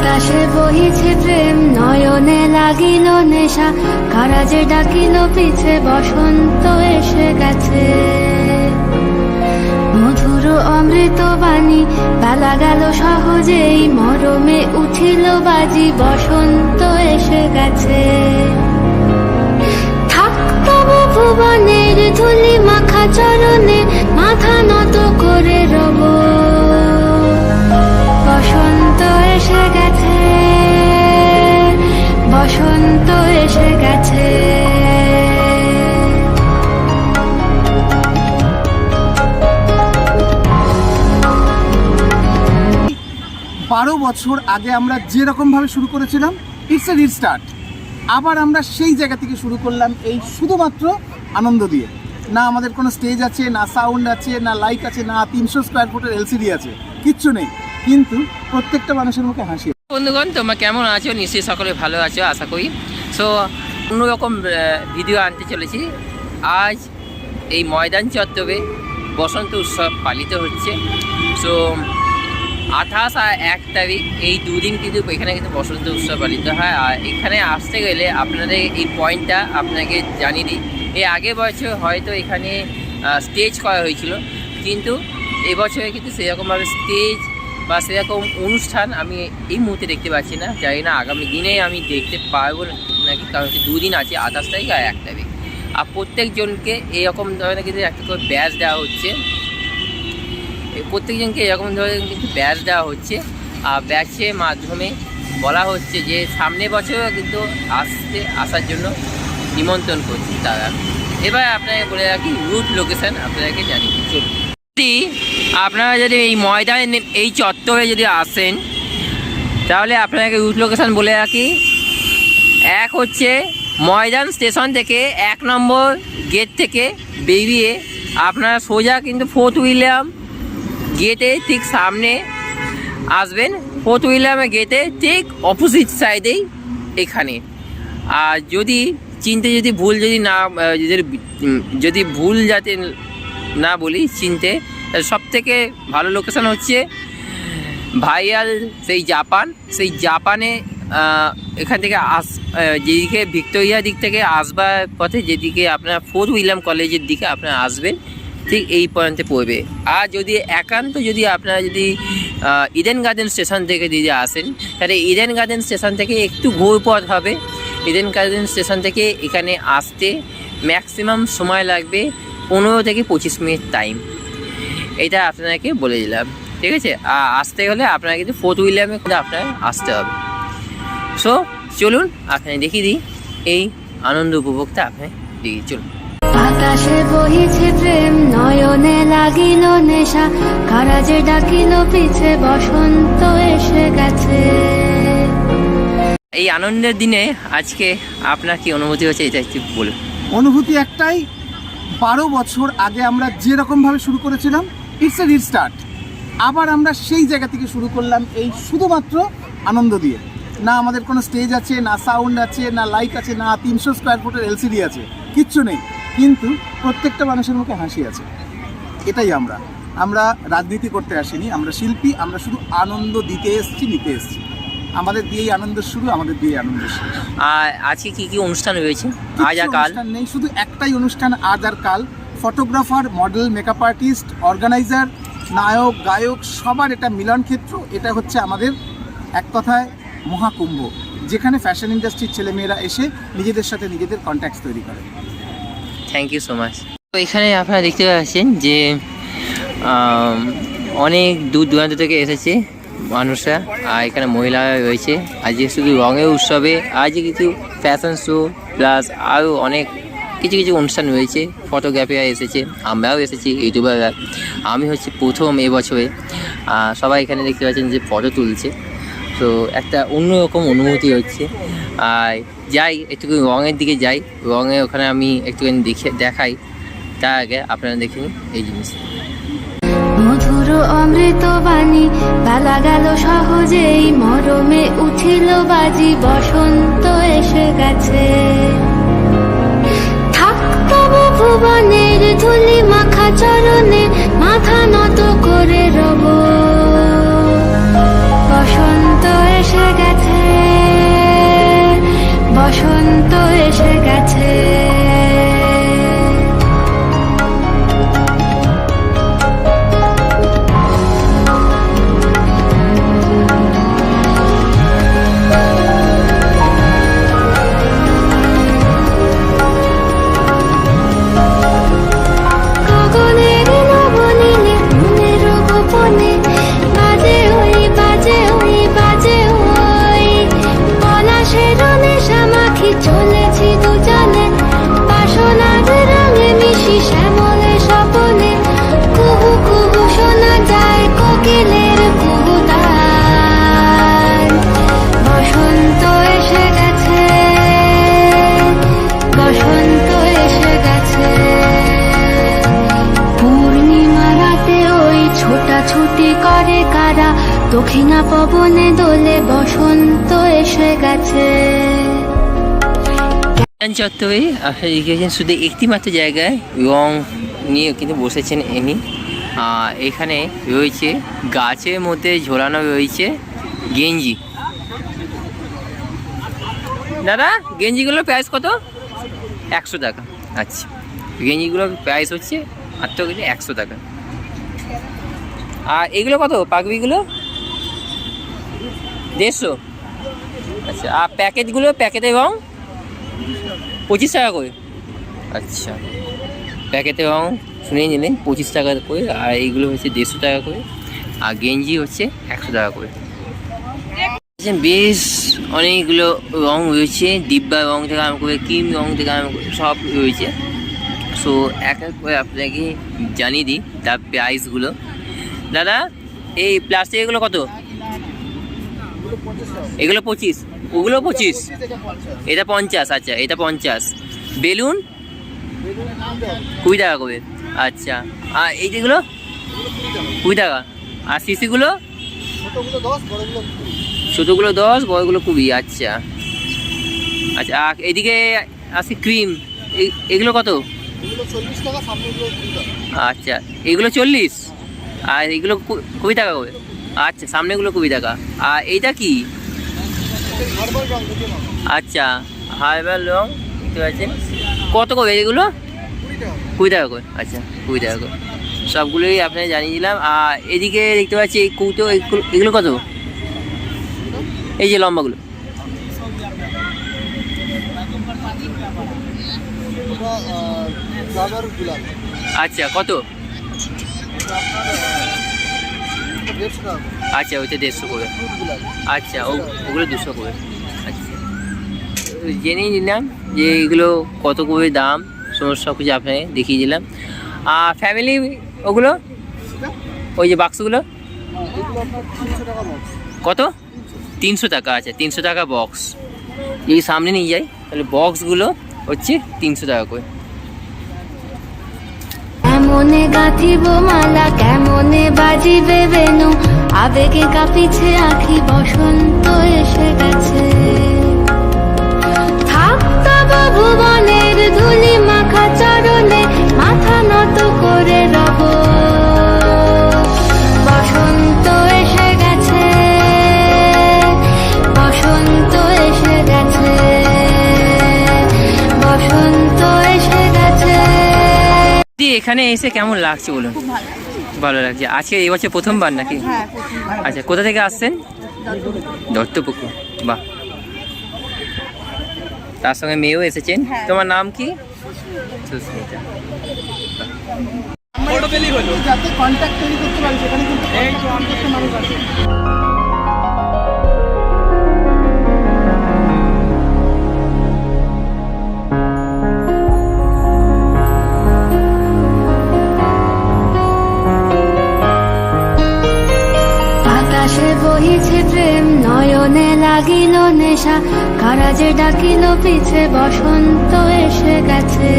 বাতাসে বহিছে প্রেম, নয়নে লাগিল নেশা, কারাজে ডাকিল পিছে, বসন্ত এসে গেছে। মধুর অমৃত বাণী, বেলা গেল সহজেই, মরমে উঠিল বাজি, বসন্ত এসে গেছে। থাকতব ভুবনের ধুলি মাখা চরণে, মাথা নত করে রব। বসন্ত এসে গেছে, বসন্ত এসে গেছে। 12 বছর আগে আমরা যেরকম ভাবে শুরু করেছিলাম, ইটস এ রিস্টার্ট। আবার আমরা সেই জায়গা থেকে শুরু করলাম, এই শুধুমাত্র আনন্দ দিয়ে। না আমাদের কোনো স্টেজ আছে, না সাউন্ড আছে, না লাইট আছে, না 300 স্কোয়ার ফুটের এলসিডি আছে, কিচ্ছু নেই, কিন্তু প্রত্যেকটা মানুষের মুখে হাসি। বন্ধুগণ, তোমরা কেমন আছো? নিশ্চয়ই সকলে ভালো আছো আশা করি। সো অন্যরকম ভিডিও আনতে চলেছি। আজ এই ময়দান চত্বরে বসন্ত উৎসব পালিত হচ্ছে। সো 28 আর 1 তারিখ এই দুদিন কিন্তু এখানে কিন্তু বসন্ত উৎসব পালিত হয়। আর এখানে আসতে গেলে আপনাদের এই পয়েন্টটা আপনাকে জানিয়ে দিই, এই আগের বছর হয়তো এখানে স্টেজ করা হয়েছিল, কিন্তু এবছরে কিন্তু সেরকমভাবে স্টেজ বা সেরকম অনুষ্ঠান আমি এই মুহূর্তে দেখতে পাচ্ছি না। জানি না আগামী দিনে আমি দেখতে পারবো নাকি, কারণ দুদিন আছে, 28 তারিখ আর 1 তারিখ। আর প্রত্যেকজনকে এরকম ধরনের কিন্তু একটা করে ব্যাচ দেওয়া হচ্ছে, প্রত্যেকজনকে এরকম ধরনের কিন্তু ব্যাচ দেওয়া হচ্ছে। আর ব্যাচের মাধ্যমে বলা হচ্ছে যে সামনের বছরও কিন্তু আসার জন্য নিমন্ত্রণ করছি তারা। এবার আপনাকে বলে রাখি রুট লোকেশান আপনাদেরকে জানিয়ে দিই। চলুন, আপনারা যদি এই ময়দান এই চত্বরে যদি আসেন, তাহলে আপনাকে রুট লোকেশান বলে রাখি। এক হচ্ছে ময়দান স্টেশন থেকে 1 নম্বর গেট থেকে বেরিয়ে আপনারা সোজা কিন্তু ফোর্ট উইলিয়াম গেটে ঠিক সামনে আসবেন। ফোর্ট উইলিয়ামের গেটে ঠিক অপোজিট সাইডেই এখানে। আর যদি চিনতে যদি ভুল যাতে না বলি চিনতে, সব থেকে ভালো লোকেশান হচ্ছে ভাইয়াল সেই জাপানে এখান থেকে যেদিকে ভিক্টোরিয়া দিক থেকে আসবার পথে যেদিকে আপনার ফোর্ট উইলিয়াম কলেজের দিকে আপনারা আসবেন, ঠিক এই পয়েন্টে পড়বে। আর যদি একান্ত যদি আপনারা যদি ইডেন গার্ডেন স্টেশন থেকে যদি আসেন, তাহলে ইডেন গার্ডেন স্টেশন থেকে একটু ঘোর পথ হবে। ইডেন গার্ডেন স্টেশন থেকে এখানে আসতে ম্যাক্সিমাম সময় লাগবে 15 থেকে 25 মিনিট টাইম। এটা আপনাকে বলে দিলাম, ঠিক আছে? আসতে হলে আপনারা কিন্তু ফোর্ট উইলিয়ামে আপনার আসতে হবে। সো চলুন আপনাকে দেখিয়ে দিই এই আনন্দ উপভোগটা আপনাকে দেখিয়ে। চলুন। বাতাসে বহিছে প্রেম, নয়নে লাগিল নেশা, কারাজে ডাকিল পিছে, বসন্ত এসে গেছে। এই আনন্দের দিনে আজকে আপনার কি অনুভূতি হচ্ছে, এটা একটু বলুন। অনুভূতি একটাই, 12 বছর আগে আমরা যেরকম ভাবে শুরু করেছিলাম, ইটস এ রিস্টার্ট। আবার আমরা সেই জায়গা থেকে শুরু করলাম, এই শুধুমাত্র আনন্দ দিয়ে। না আমাদের কোনো স্টেজ আছে, না সাউন্ড আছে, না লাইট আছে, না 300 স্কোয়ার ফুটের এলসিডি আছে, কিচ্ছু নেই, কিন্তু প্রত্যেকটা মানুষের মুখে হাসি আছে। এটাই আমরা রাজনীতি করতে আসিনি, আমরা শিল্পী, আমরা শুধু আনন্দ দিতে এসেছি, নিতে এসেছি। আমাদের দিয়েই আনন্দ শুরু, আমাদের দিয়েই আনন্দ শেষ। আর আজকে কি কি অনুষ্ঠান রয়েছে? আজ আর কাল নেই, শুধু একটাই অনুষ্ঠান, আজ আর কাল। Photographer, model, makeup artist, organizer, নায়ক, গায়ক, সবার এটা মিলন ক্ষেত্র। এটা হচ্ছে আমাদের এক কথায় মহাকুম্ভ, যেখানে ফ্যাশন ইন্ডাস্ট্রির ছেলেমেয়েরা এসে নিজেদের সাথে নিজেদের কন্ট্যাক্টস তৈরি করে। Thank you so much. তো এখানে আপনারা দেখতে পাচ্ছেন যে অনেক দূর দূরান্ত থেকে এসেছে মানুষরা, আর এখানে মহিলারা রয়েছে। আজকে শুধু রঙের উৎসবে আজ কিছু ফ্যাশন শো প্লাস আরও অনেক কিছু অনুষ্ঠান রয়েছে। ফটোগ্রাফিরা এসেছে, আমরাও এসেছি, ইউটিউবাররা। আমি হচ্ছে প্রথম এবছরে। সবাই এখানে দেখতে পাচ্ছেন যে ফটো তুলছে, তো একটা অন্যরকম অনুভূতি হচ্ছে। আর যাই একটু রঙের দিকে যাই, রঙে ওখানে আমি একটুখানি দেখাই। তার আগে আপনারা দেখে নিন এই জিনিস। মধুর অমৃত বাণী, বেলা গেল সহজেই, মরমে উঠিল বাজি, বসন্ত এসে গেছে। থাকতব ভুবনের ধুলি মাখা চরণে, মাথা নত করে রব। বসন্ত এসে গেছে। পবনে দোলে বসন্ত এসে গেছে। চত্বরে আপনারা দেখেছেন শুধু একটি মাত্র জায়গায় রং নিয়ে কিন্তু বসেছেন ইনি। এখানে রয়েছে গাছের মধ্যে ঝোলানো রয়েছে গেঞ্জি। দাদা গেঞ্জিগুলোর প্রাইস কত? 100 টাকা। আচ্ছা, গেঞ্জিগুলোর প্রাইস হচ্ছে মাত্র 100 টাকা। আর এগুলো কত পাগড়িগুলো? 150। আচ্ছা, আর প্যাকেটগুলো, প্যাকেটের রং 25 টাকা করে। আচ্ছা, প্যাকেটের রং শুনে নিলেন 25 টাকা করে, আর এইগুলো হচ্ছে 150 টাকা করে, আর গেঞ্জি হচ্ছে 100 টাকা করে। বেশ অনেকগুলো রং রয়েছে, ডিব্বা রং থেকে আরম্ভ করে ক্রিম রং থেকে আরম্ভ করে সব রয়েছে। সো এক এক করে আপনাকে জানিয়ে দিই তার প্রাইসগুলো। দাদা এই প্লাস্টিক এগুলো কত? এগুলো 25, ওগুলো 25, এটা 50। আচ্ছা, এটা 50। বেলুন 20 টাকা করে। আচ্ছা, আর এই যেগুলো 20 টাকা। আর সিসিগুলো? ছোটোগুলো 10, বড়গুলো 20। আচ্ছা আচ্ছা, আর এদিকে আছে ক্রিম, এগুলো কত? আচ্ছা, এগুলো 40, আর এগুলো 20 টাকা করে। আচ্ছা, সামনেগুলো 20 টাকা। আর এইটা কি? আচ্ছা, হার্বাল রং দেখতে পাচ্ছেন, কত করে এগুলো? 20 টাকা করে। আচ্ছা, 20 টাকা করে। সবগুলোই আপনাকে জানিয়ে দিলাম। আর এদিকে দেখতে পাচ্ছি এই কৌটো, এগুলো কত? এই যে লম্বাগুলো? আচ্ছা, কত? আচ্ছা, ওইটা 150 করে। আচ্ছা, ওগুলো 200 করে। আচ্ছা, জেনেই নিলাম যে এগুলো কত করে দাম, সমস্ত সব কিছু আপনাকে দেখিয়ে দিলাম। আর ফ্যামিলি ওগুলো, ওই যে বাক্সগুলো কত? 300 টাকা। আচ্ছা, 300 টাকা বক্স। যদি সামনে নিয়ে যাই তাহলে বক্সগুলো হচ্ছে 300 টাকা করে। কেমনে গাঁথিব মালা, কেমনে বাজিবে বেনু, আবেগে কাঁপিছে আখি, বসন্ত এসে গেছে। থাকতব ভুবনের ধুলি মাখা চরণে, মাথা নত করে রব, বসন্ত এসে গেছে, বসন্ত এসে গেছে, বসন্ত এসে গেছে। এখানে এসে কেমন লাগছে বলুন? ভালো লাগছে। আজকে এই বছর প্রথমবার নাকি? আচ্ছা, কোথা থেকে আসছেন? দত্তপুকুর। বাহ, তার সঙ্গে মেয়েও এসেছেন। তোমার নাম কি? সুস্মিতা। যাতে কন্ট্যাক্ট তৈরি করতে পারি সেখানে কিন্তু মানুষ আছে। আকাশে বহিছে প্রেম, নয়নে লাগিল নেশা, কারাজে ডাকিল পিছে, বসন্ত এসে গেছে।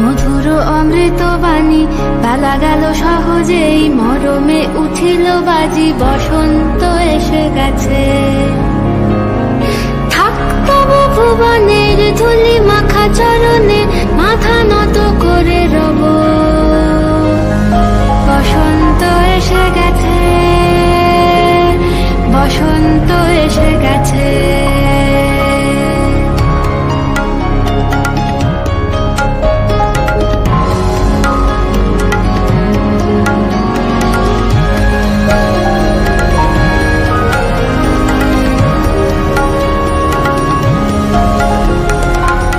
মধুর অমৃত বাণী, বেলা গেল সহজেই, মরমে উঠিল বাজি, বসন্ত এসে গেছে। থাকতব ভুবনের ধুলি মাখা চরণে, মাথা নত করে রব, বসন্ত এসে গেছে, বসন্ত এসে গেছে।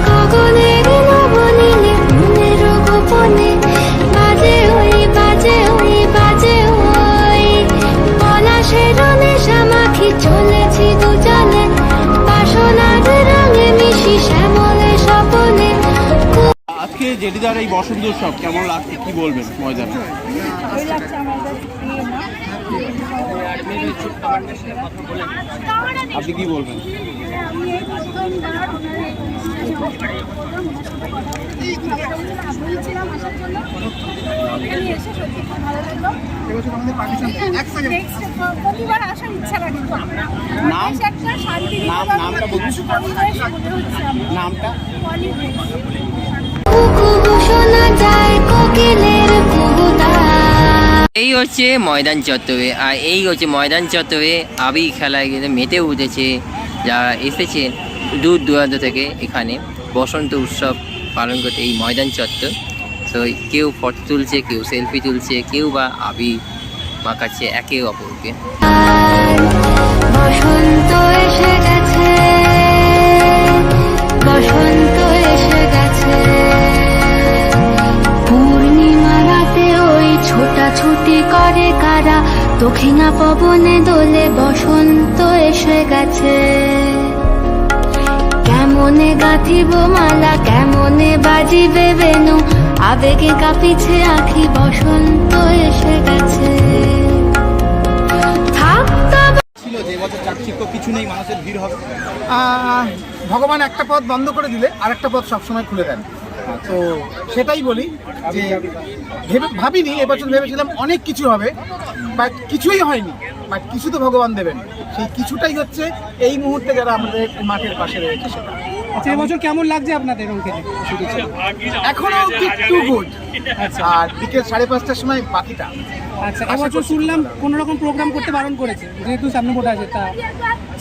গগনের নবনীলে, মনের গোপনে, বাজে ওই, বাজে ওই, বাজে ওই, পলাশের নেশা মাখি চলেছি দুজনে, বাসনার রঙে মিশি শ্যামলে স্বপনে। আজকে জেডিদার এই বসন্ত উৎসব কেমন লাগছে, কি বলবেন ময়দানে? ভালোই লাগছে আমাদের প্রিয় মা। আপনি কি বলবেন? এবছর আমাদের পার্টিসিপেন্ট এক সেকেন্ড প্রতিবার আসার ইচ্ছা লাগে। নাম? একটা শান্তি নামটা বলুন। নামটা? কুহু শোনা যায় কোকিলের কুহুতা। এই হচ্ছে ময়দান চত্বরে, আর এই হচ্ছে ময়দান চত্বরে আবি খেলায় কিন্তু মেতে উঠেছে যারা এসেছেন দূর দূরান্ত থেকে এখানে বসন্ত উৎসব পালন করতে এই ময়দান চত্বর। তো কেউ ফটো তুলছে, কেউ সেলফি তুলছে, কেউ বা আবি মাখাচ্ছে একে অপরকে। বসন্ত এসে গেছে, বসন্ত এসে গেছে। পূর্ণিমা রাতে ওই ছোটাছুটি করে কারা, দক্ষিণা পবনে দোলে বসন্ত এসে গেছে। কেমনে গাঁথিব মালা, কেমনে বাজিবে বেনু, আবেগে কাঁপিছে আখি, বসন্ত এসে গেছে। থাকতা ছিল যে এবছর চাকচিক্য কিছু নেই, মানুষের ভিড় হবে। ভগবান একটা পথ বন্ধ করে দিলে আরেকটা পথ সবসময় খুলে দেন। তো সেটাই বলি যে ভাবিনি, এবছর ভেবেছিলাম অনেক কিছু হবে, বাট কিছুই হয়নি। বাট কিছু তো ভগবান দেবেন, সেই কিছুটাই হচ্ছে এই মুহূর্তে যারা আমাদের মাঠের পাশে রয়েছে সেটা। আচ্ছা, এবছর কেমন লাগছে আপনাদের অঙ্কেতে? এখনো টু গুড। আর বিকেল 5:30টার সময় বাকিটা। আচ্ছা, এবছর শুনলাম কোনো রকম প্রোগ্রাম করতে বারণ করেছে, যেহেতু সামনে ভোট আছে, তা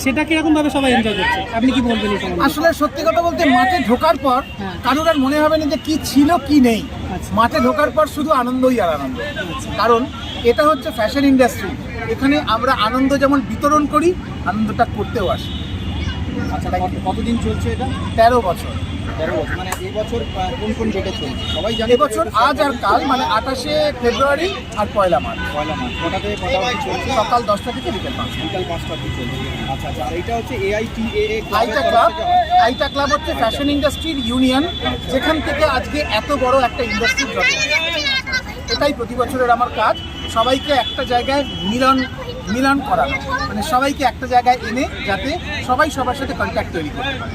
সেটা কিরকম ভাবে সবাই এনজয় করছে, আপনি কি বলবেন এই সম্বন্ধে? আসলে সত্যি কথা বলতে মাঠে ঢোকার পর কারোর আর মনে হবে না যে কি ছিল কি নেই। আচ্ছা। মাঠে ঢোকার পর শুধু আনন্দই আর আনন্দ। কারণ এটা হচ্ছে ফ্যাশন ইন্ডাস্ট্রি, এখানে আমরা আনন্দ যেমন বিতরণ করি, আনন্দটা করতেও আসি। আচ্ছা, কতদিন চলছে এটা? 13 বছর। 13 বছর। মানে এই বছর কোন কোন ডেটে চলছে সবাই জানে? এবছর আজ আর কাল, মানে 28শে ফেব্রুয়ারি আর 1 মার্চ। পয়লা মার্চ কটাতে কটা অবধি চলছে? সকাল 10টা থেকে বিকেল 5টা। বিকাল 5টা অবধি চলছে। আচ্ছা আচ্ছা, আর এটা হচ্ছে AITA আইটা ক্লাব। আইটা ক্লাব হচ্ছে ফ্যাশন ইন্ডাস্ট্রির ইউনিয়ন, যেখান থেকে আজকে এত বড় একটা ইন্ডাস্ট্রি জন্ম। এটাই প্রতি বছরের আমার কাজ, সবাইকে একটা জায়গায় মিলন করানো, মানে সবাইকে একটা জায়গায় এনে যাতে সবাই সবার সাথে কন্ট্যাক্ট তৈরি করতে পারে।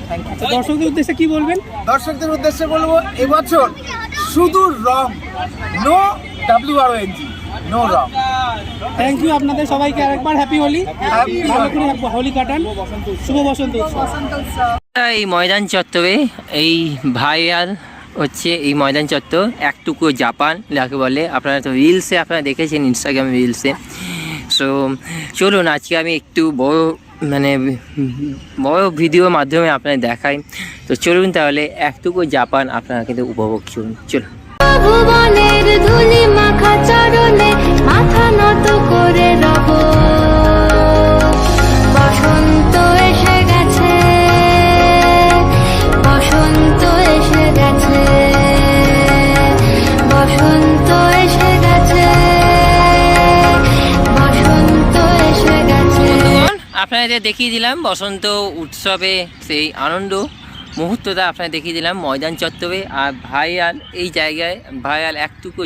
Thank you. দর্শকদের উদ্দেশ্যে কি বলবেন? দর্শকদের উদ্দেশ্যে বলবো, এবছর শুধু রং, no WRONG, no wrong. Thank you আপনাদের সবাইকে আরেকবার। হ্যাপি হোলি, Happy ভালো Holi। করে হোলি কাটান, শুভ বসন্ত উৎসব। এই ময়দান চত্বরে এই ভাইয়াল হচ্ছে এই ময়দান চত্বর একটুকু জাপান যাকে বলে। আপনারা তো রিলসে আপনারা দেখেছেন, ইনস্টাগ্রাম রিলসে। সো চলুন আজকে আমি একটু বড় ভিডিওর মাধ্যমে আপনাদের দেখাই। তো চলুন তাহলে একটুকু জাপান আপনারা কিন্তু উপভোগ করুন। চলুন। ভুবনের ধুলি মাখা চরণে মাথা নত করে রব। বসন্ত এসে গেছে, বসন্ত এসে গেছে, বসন্ত এসে গেছে, বসন্ত এসে গেছে। আপনাদের দেখিয়ে দিলাম বসন্ত উৎসবে সেই আনন্দ মুহূর্তটা আপনাদের দেখিয়ে দিলাম ময়দান চত্বরে। আর ভাইয়াল এই জায়গায় ভাইয়াল একটুকু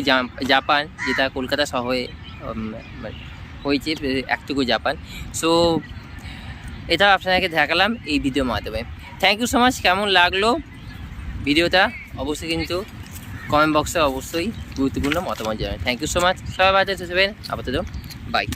জাপান, যেটা কলকাতা শহরে হয়েছে একটুকু জাপান। সো এটা আপনাদেরকে দেখালাম এই ভিডিওর মাধ্যমে। Thank you so much. কেমন লাগলো ভিডিওটা অবশ্যই কিন্তু কমেন্ট বক্সে অবশ্যই গুরুত্বপূর্ণ মতামত জানাবেন। Thank you so much. সবাই ভালো থাকবেন, আপাতত বাই।